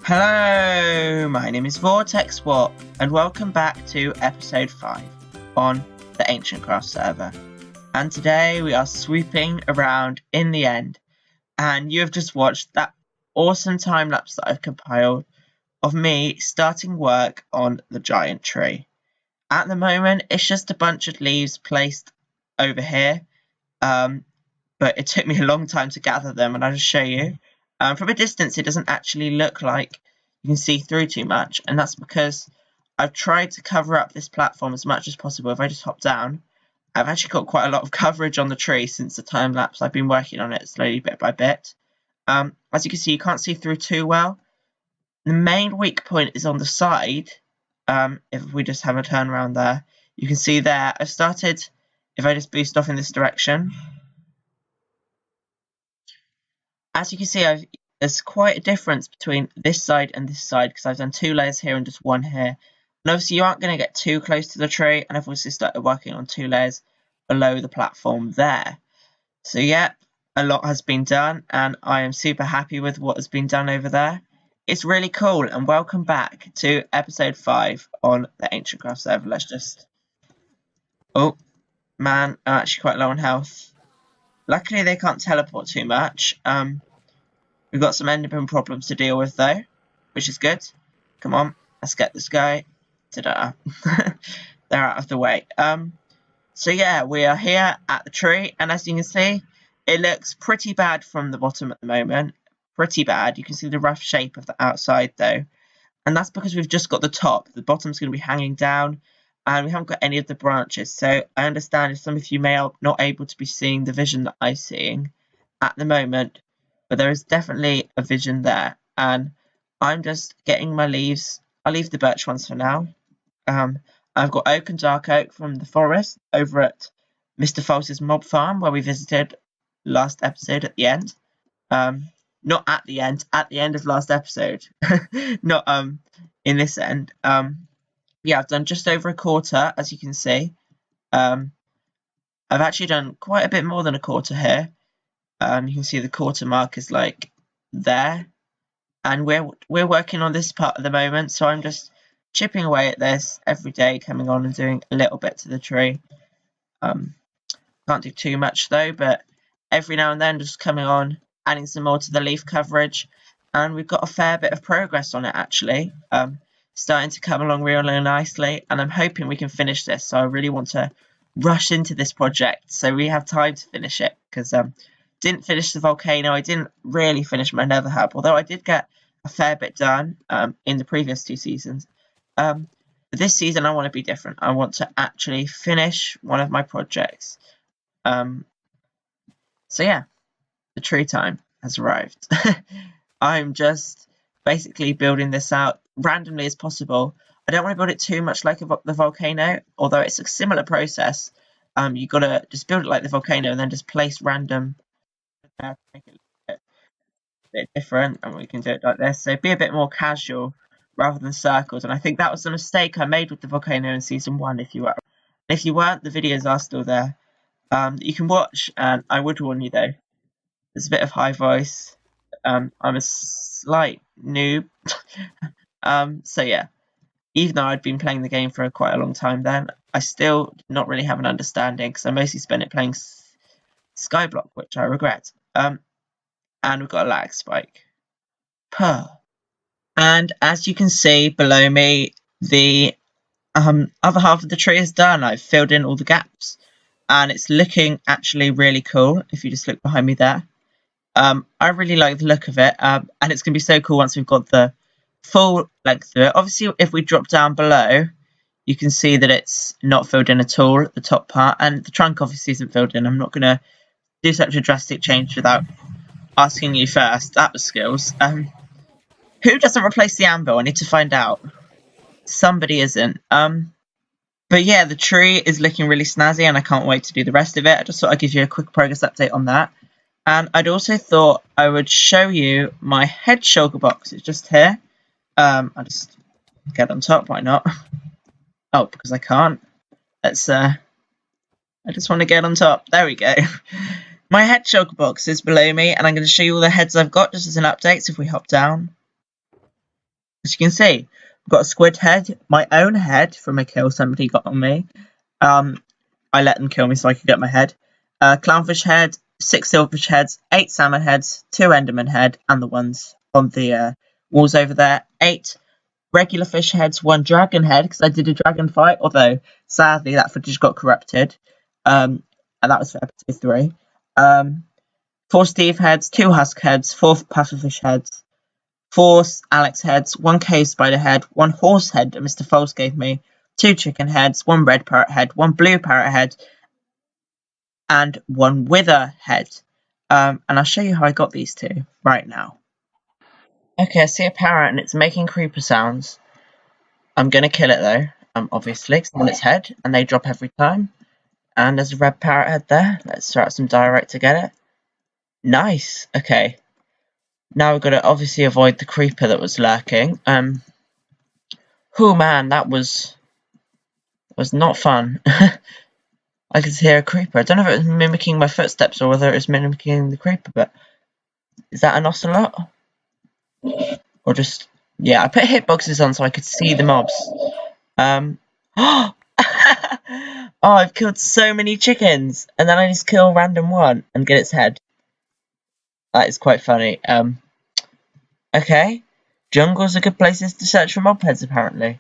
Hello, my name is Vortex Warp, and welcome back to episode 5 on the Ancientcraft server. And today we are swooping around in the end, and you have just watched that awesome time lapse that I've compiled of me starting work on the giant tree. At the moment, it's just a bunch of leaves placed over here, but it took me a long time to gather them, and I'll just show you. From a distance, it doesn't actually look like you can see through too much, and that's because I've tried to cover up this platform as much as possible. If I just hop down, I've actually got quite a lot of coverage on the tree since the time lapse. I've been working on it slowly, bit by bit. As you can see, you can't see through too well. The main weak point is on the side. If we just have a turn around there, you can see there, I've started, if I just boost off in this direction, as you can see, there's quite a difference between this side and this side because I've done 2 layers here and just 1 here. And obviously you aren't going to get too close to the tree, and I've also started working on 2 layers below the platform there. So yeah, a lot has been done, and I am super happy with what has been done over there. It's really cool, and welcome back to episode 5 on the Ancientcraft server. Let's just... Oh, man, I'm actually quite low on health. Luckily they can't teleport too much. We've got some enderman problems to deal with though, which is good. Come on, let's get this guy. Ta-da. They're out of the way. So yeah, we are here at the tree, and as you can see, it looks pretty bad from the bottom at the moment. Pretty bad. You can see the rough shape of the outside though, and that's because we've just got the top. The bottom's going to be hanging down, and we haven't got any of the branches. So I understand if some of you may not able to be seeing the vision that I'm seeing at the moment, but there is definitely a vision there, and I'm just getting my leaves. I'll leave the birch ones for now. I've got oak and dark oak from the forest over at Mr. False's mob farm, where we visited last episode at the end. Not at the end of last episode. Not in this end. Yeah, I've done just over a quarter, as you can see. I've actually done quite a bit more than a quarter here. You can see the quarter mark is like there, and we're working on this part at the moment, so I'm just chipping away at this every day, coming on and doing a little bit to the tree. Can't do too much though, but every now and then just coming on, adding some more to the leaf coverage, and we've got a fair bit of progress on it actually. Starting to come along really nicely, and I'm hoping we can finish this. So I really want to rush into this project so we have time to finish it, because didn't finish the volcano. I didn't really finish my nether hub, although I did get a fair bit done in the previous 2 seasons. But this season I want to be different. I want to actually finish one of my projects. So yeah, the tree time has arrived. I'm just basically building this out randomly as possible. I don't want to build it too much like the volcano, although it's a similar process. You gotta just build it like the volcano and then just place random to make it a bit different, and we can do it like this. So be a bit more casual rather than circles. And I think that was the mistake I made with the volcano in season 1. If you were, and if you weren't, the videos are still there that you can watch. And I would warn you though, there's a bit of high voice. I'm a slight noob. So yeah, even though I'd been playing the game for quite a long time then, I still did not really have an understanding, because I mostly spent it playing Skyblock, which I regret. And we've got a lag spike. Purr. And as you can see below me, the other half of the tree is done. I've filled in all the gaps, and it's looking actually really cool. If you just look behind me there, I really like the look of it, and it's going to be so cool once we've got the full length of it. Obviously, if we drop down below, you can see that it's not filled in at all, the top part, and the trunk obviously isn't filled in. I'm not going to do such a drastic change without asking you first. That was skills. Who doesn't replace the anvil? I need to find out. Somebody isn't. But yeah, the tree is looking really snazzy, and I can't wait to do the rest of it. I just thought I'd give you a quick progress update on that. And I'd also thought I would show you my head shulker box. It's just here. I'll just get on top. Why not? Oh, because I can't. Let's. I just want to get on top. There we go. My head shulker box is below me, and I'm going to show you all the heads I've got just as an update. So if we hop down, As you can see, I've got a squid head, my own head from a kill somebody got on me. I let them kill me so I could get my head. Clownfish head, 6 silverfish heads, 8 salmon heads, 2 enderman head, and the ones on the walls over there. 8 regular fish heads, 1 dragon head, because I did a dragon fight, although sadly that footage got corrupted. And that was for episode 3. 4 Steve heads, 2 husk heads, 4 pufferfish heads, 4 Alex heads, 1 cave spider head, 1 horse head that Mr. Foles gave me, 2 chicken heads, 1 red parrot head, 1 blue parrot head, and 1 wither head. And I'll show you how I got these 2 right now. Okay, I see a parrot and it's making creeper sounds. I'm going to kill it though, obviously, because I'm on its head, and they drop every time. And there's a red parrot head there. Let's throw out some direct to get it. Nice, okay. Now we've got to obviously avoid the creeper that was lurking. Oh man, that was not fun. I could hear a creeper. I don't know if it was mimicking my footsteps or whether it was mimicking the creeper, but is that an ocelot? Or just, yeah, I put hitboxes on so I could see the mobs. Oh, I've killed so many chickens, and then I just kill random one and get its head. That is quite funny. Okay, jungles are good places to search for mob heads, apparently.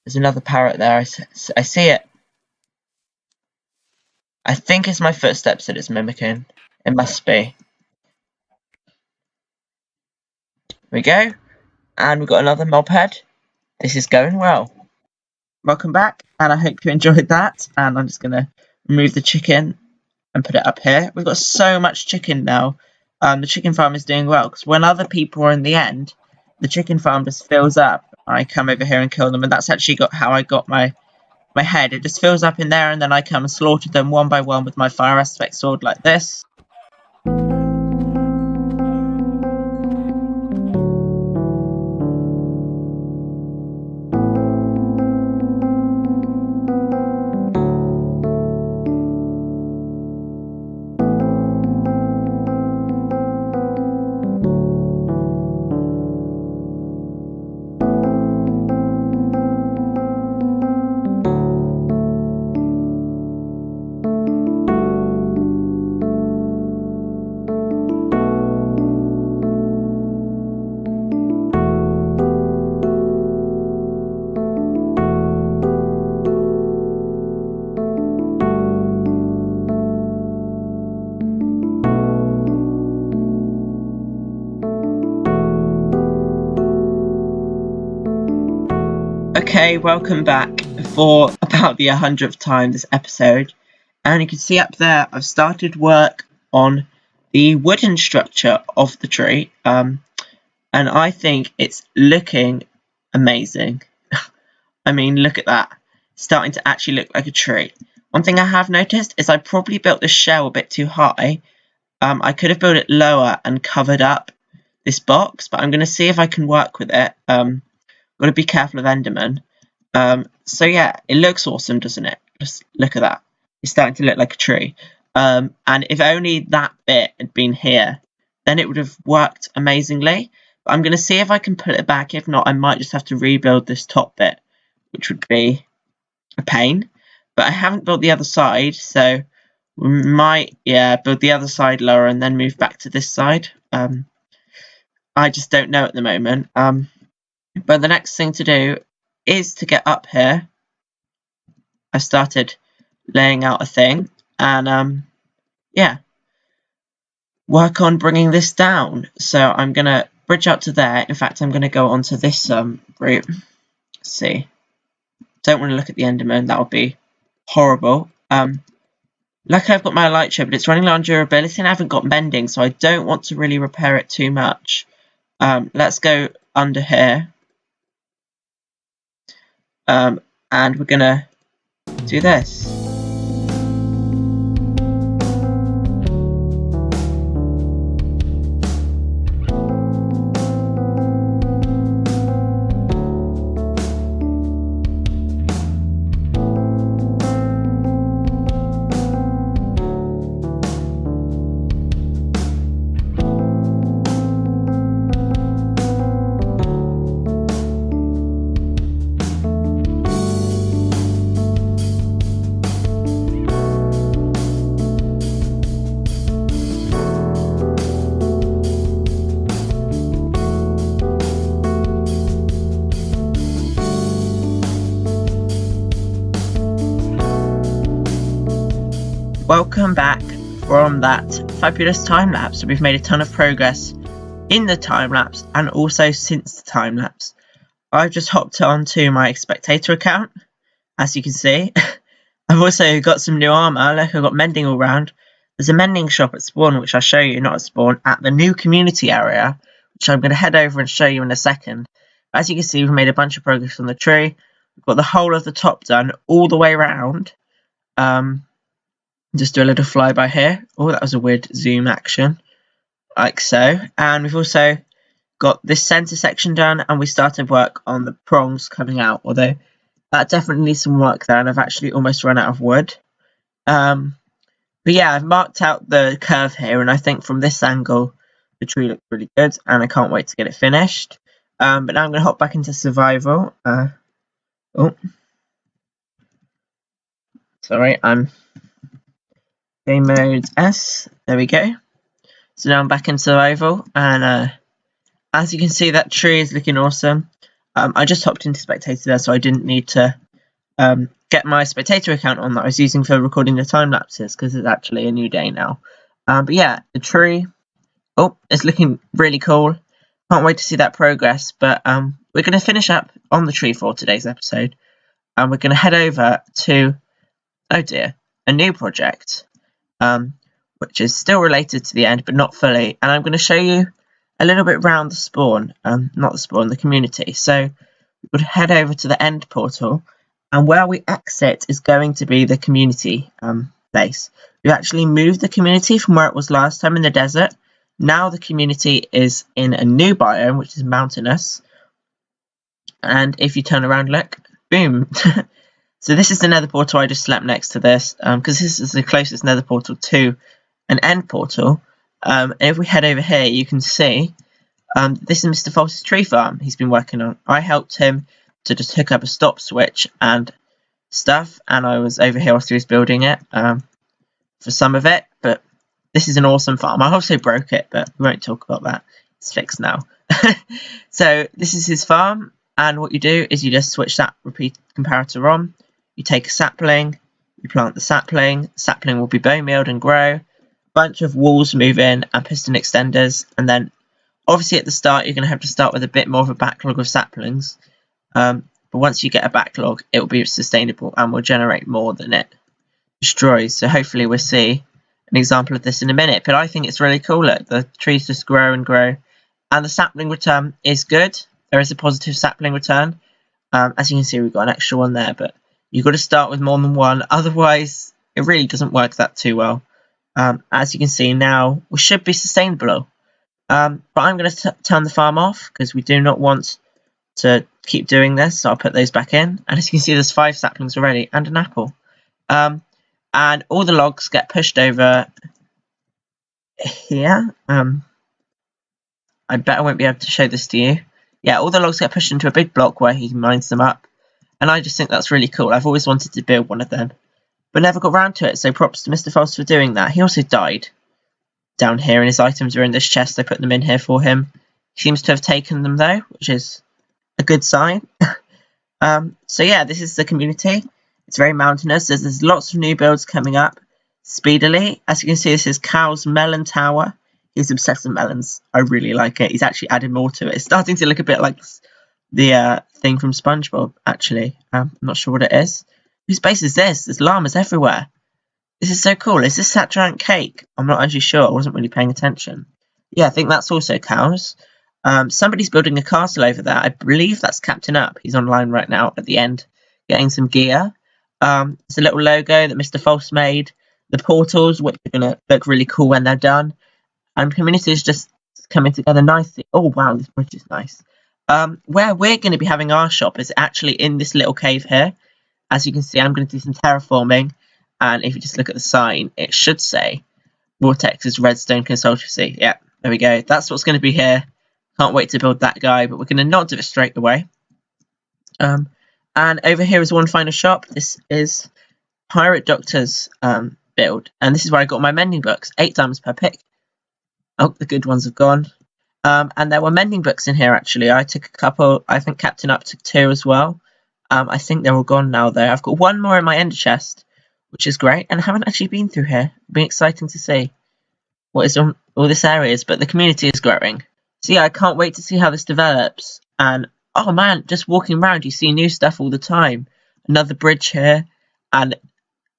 There's another parrot there, I see it. I think it's my footsteps that it's mimicking. It must be. Here we go. And we've got another mob head. This is going well. Welcome back, and I hope you enjoyed that. And I'm just going to remove the chicken and put it up here. We've got so much chicken now. The chicken farm is doing well, because when other people are in the end, the chicken farm just fills up. I come over here and kill them, and that's actually how I got my head. It just fills up in there, and then I come and slaughter them one by one with my fire aspect sword like this. Okay, welcome back for about the 100th time this episode, and you can see up there I've started work on the wooden structure of the tree, and I think it's looking amazing. I mean, look at that, it's starting to actually look like a tree. One thing I have noticed is I probably built the shell a bit too high. I could have built it lower and covered up this box, but I'm going to see if I can work with it. Got to be careful of Enderman. So yeah, it looks awesome, doesn't it? Just look at that. It's starting to look like a tree. And if only that bit had been here, then it would have worked amazingly. But I'm going to see if I can put it back. If not, I might just have to rebuild this top bit, which would be a pain. But I haven't built the other side, so we might, yeah, build the other side lower and then move back to this side. I just don't know at the moment. But the next thing to do is to get up here. I started laying out a thing and yeah, work on bringing this down. So I'm going to bridge up to there. In fact, I'm going to go onto this route. Let's see. Don't want to look at the Enderman. That would be horrible. Luckily I've got my light show, but it's running low on durability and I haven't got mending, so I don't want to really repair it too much. Let's go under here. And we're gonna do this. Welcome back from that fabulous time lapse. We've made a ton of progress in the time lapse and also since the time lapse. I've just hopped onto my spectator account, as you can see. I've also got some new armor. Look, I've got mending all round. There's a mending shop at spawn, which I'll show you, not at spawn, at the new community area, which I'm going to head over and show you in a second. As you can see, we've made a bunch of progress on the tree. We've got the whole of the top done all the way around. Just do a little flyby here. Oh, that was a weird zoom action, like so. And we've also got this center section done, and we started work on the prongs coming out, although that definitely needs some work there, and I've actually almost run out of wood. But yeah, I've marked out the curve here, and I think from this angle the tree looks really good, and I can't wait to get it finished. But now I'm going to hop back into survival. Sorry, I'm game mode S. There we go. So now I'm back in survival, and as you can see, that tree is looking awesome. I just hopped into spectator there, so I didn't need to get my spectator account on that I was using for recording the time lapses, because it's actually a new day now. But yeah, the tree, it's looking really cool. Can't wait to see that progress. But we're going to finish up on the tree for today's episode, and we're going to head over to, oh dear, a new project, which is still related to the end, but not fully. And I'm going to show you a little bit around the spawn, not the spawn, the community. So we would head over to the end portal, and where we exit is going to be the community place. We've actually moved the community from where it was last time in the desert. Now the community is in a new biome, which is mountainous. And if you turn around, look, boom. So this is the nether portal. I just slept next to this, because this is the closest nether portal to an end portal. And if we head over here, you can see this is Mr. False's tree farm he's been working on. I helped him to just hook up a stop switch and stuff, and I was over here whilst he was building it for some of it. But this is an awesome farm. I also broke it, but we won't talk about that. It's fixed now. So this is his farm, and what you do is you just switch that repeat comparator on. You take a sapling, you plant the sapling will be bone mealed and grow. Bunch of walls move in and piston extenders, and then obviously at the start you're going to have to start with a bit more of a backlog of saplings, but once you get a backlog it will be sustainable and will generate more than it destroys. So hopefully we'll see an example of this in a minute. But I think it's really cool. Look, the trees just grow and grow, and the sapling return is good. There is a positive sapling return. As you can see, we've got an extra one there, but you've got to start with more than one, otherwise it really doesn't work that too well. As you can see now, we should be sustainable. But I'm going to turn the farm off because we do not want to keep doing this. So I'll put those back in. And as you can see, there's 5 saplings already and an apple. And all the logs get pushed over here. I bet I won't be able to show this to you. Yeah, all the logs get pushed into a big block where he mines them up. And I just think that's really cool. I've always wanted to build one of them, but never got round to it, so props to Mr. False for doing that. He also died down here, and his items are in this chest. I put them in here for him. He seems to have taken them, though, which is a good sign. So yeah, this is the community. It's very mountainous. There's lots of new builds coming up speedily. As you can see, this is Cow's Melon Tower. He's obsessed with melons. I really like it. He's actually added more to it. It's starting to look a bit like the thing from SpongeBob, actually. I'm not sure what it is. Whose base is this? There's llamas everywhere. This is so cool. Is this that giant cake? I'm not actually sure. I wasn't really paying attention. Yeah, I think that's also cows. Somebody's building a castle over there. I believe that's CptUP. He's online right now at the end, getting some gear. It's a little logo that Mr. False made. The portals, which are going to look really cool when they're done. And community is just coming together nicely. Oh, wow, this bridge is nice. Where we're going to be having our shop is actually in this little cave here. As you can see, I'm going to do some terraforming, and if you just look at the sign, it should say Vortex's Redstone Consultancy. Yeah, there we go. That's what's going to be here. Can't wait to build that guy, but we're going to not do it straight away. And over here is one final shop. This is Pirate Doctor's build, and this is where I got my mending books. 8 diamonds per pick. Oh, the good ones have gone. And there were mending books in here, actually. I took a couple. I think CptUP took 2 as well. I think they're all gone now, though. I've got one more in my ender chest, which is great. And I haven't actually been through here. It'll be exciting to see what is on all this area is, but the community is growing. So yeah, I can't wait to see how this develops. And oh man, just walking around, you see new stuff all the time. Another bridge here, and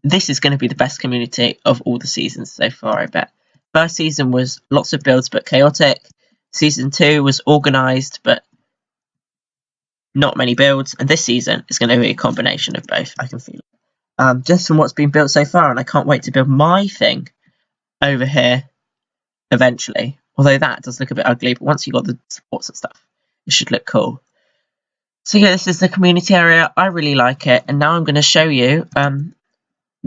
this is going to be the best community of all the seasons so far, I bet. First season was lots of builds but chaotic. Season 2 was organised but not many builds. And this season is going to be a combination of both, I can feel it. Just from what's been built so far, and I can't wait to build my thing over here eventually. Although that does look a bit ugly, but once you've got the supports and stuff, it should look cool. So yeah, this is the community area. I really like it. And now I'm going to show you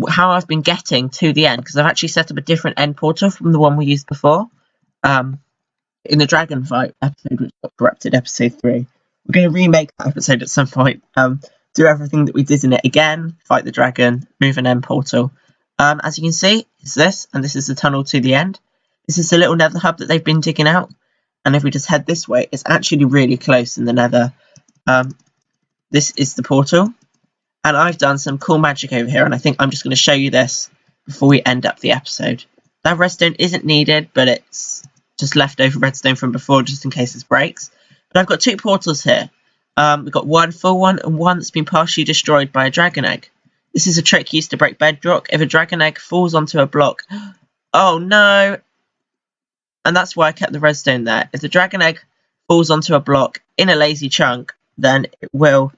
how I've been getting to the end, because I've actually set up a different end portal from the one we used before. In the dragon fight episode, which got corrupted, episode 3. We're going to remake that episode at some point. Do everything that we did in it again, fight the dragon, move an end portal. As you can see, it's this, and this is the tunnel to the end. This is the little nether hub that they've been digging out. And if we just head this way, it's actually really close in the nether. This is the portal. And I've done some cool magic over here, and I think I'm just going to show you this before we end up the episode. That redstone isn't needed, but it's just leftover redstone from before, just in case this breaks. But I've got 2 portals here. We've got one full one, and one that's been partially destroyed by a dragon egg. This is a trick used to break bedrock. If a dragon egg falls onto a block... Oh no! And that's why I kept the redstone there. If the dragon egg falls onto a block in a lazy chunk, then it will...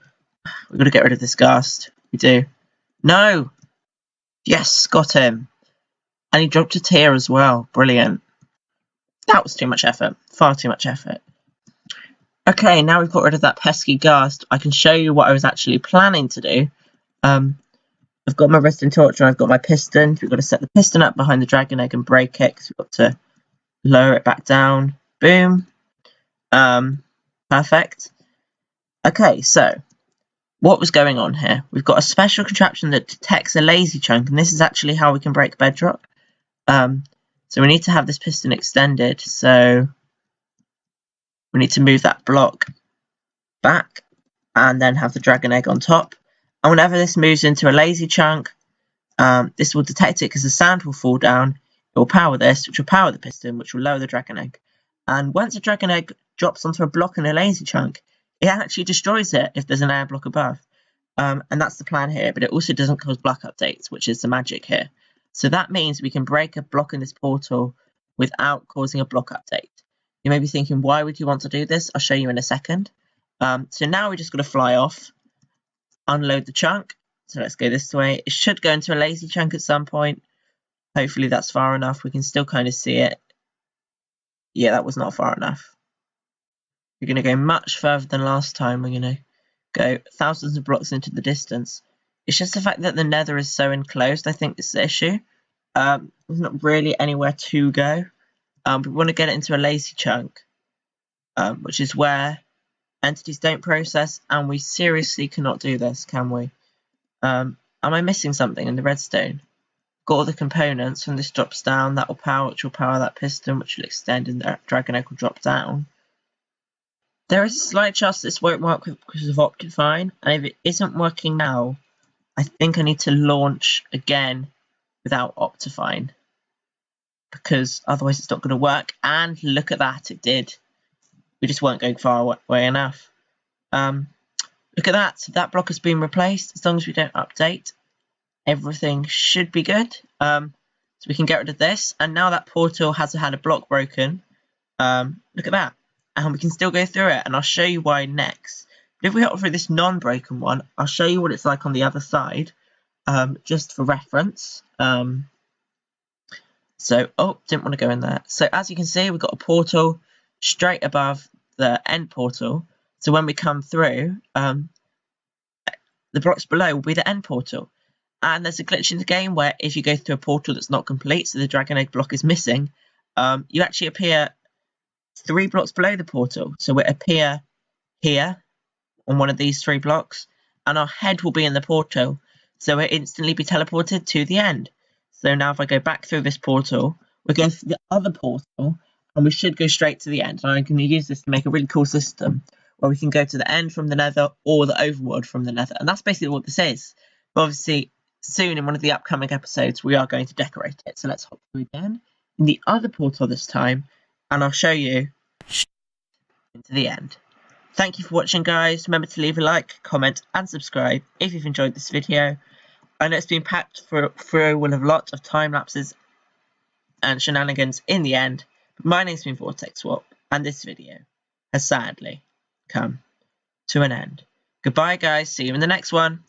We've got to get rid of this ghast. We do. No! Yes, got him. And he dropped a tear as well. Brilliant. That was too much effort. Far too much effort. Okay, now we've got rid of that pesky ghast. I can show you what I was actually planning to do. I've got my redstone torch and I've got my piston. We've got to set the piston up behind the dragon egg and break it, because we've got to lower it back down. Boom. Perfect. Okay, so what was going on here? We've got a special contraption that detects a lazy chunk, and this is actually how we can break bedrock. So we need to have this piston extended, so we need to move that block back and then have the dragon egg on top. And whenever this moves into a lazy chunk, this will detect it because the sand will fall down. It will power this, which will power the piston, which will lower the dragon egg. And once a dragon egg drops onto a block in a lazy chunk, it actually destroys it if there's an air block above. And that's the plan here, but it also doesn't cause block updates, which is the magic here. So that means we can break a block in this portal without causing a block update. You may be thinking, why would you want to do this? I'll show you in a second. So now we just got to fly off, unload the chunk. So let's go this way. It should go into a lazy chunk at some point. Hopefully that's far enough. We can still kind of see it. Yeah, that was not far enough. We're going to go much further than last time. We're going to go thousands of blocks into the distance. It's just the fact that the nether is so enclosed, I think, is the issue. There's not really anywhere to go. But we want to get it into a lazy chunk, which is where entities don't process, and we seriously cannot do this, can we? Am I missing something in the redstone? Got all the components. When this drops down, that will power, which will power that piston, which will extend, and the dragon egg will drop down. There is a slight chance this won't work because of Optifine, and if it isn't working now, I think I need to launch again without Optifine, because otherwise it's not going to work. And look at that, it did. We just weren't going far away enough. Look at that, that block has been replaced. As long as we don't update, everything should be good. So we can get rid of this, and now that portal has had a block broken. Look at that. And we can still go through it, and I'll show you why next. But if we hop through this non-broken one, I'll show you what it's like on the other side, just for reference. Oh, didn't want to go in there. So as you can see, we've got a portal straight above the end portal. So when we come through, the blocks below will be the end portal. And there's a glitch in the game where if you go through a portal that's not complete, so the dragon egg block is missing, you actually appear 3 blocks below the portal. So we appear here on one of these 3 blocks, and our head will be in the portal, so we'll instantly be teleported to the end. So now if I go back through this portal, we're going through the other portal, and we should go straight to the end. And I'm going to use this to make a really cool system where we can go to the end from the nether or the overworld from the nether. And that's basically what this is. But obviously, soon in one of the upcoming episodes we are going to decorate it. So let's hop through again in the other portal this time, and I'll show you into the end. Thank you for watching, guys. Remember to leave a like, comment and subscribe if you've enjoyed this video. I know it's been packed through with a lot of time lapses and shenanigans in the end, but my name's been Vortex Swap, and this video has sadly come to an end. Goodbye, guys. See you in the next one.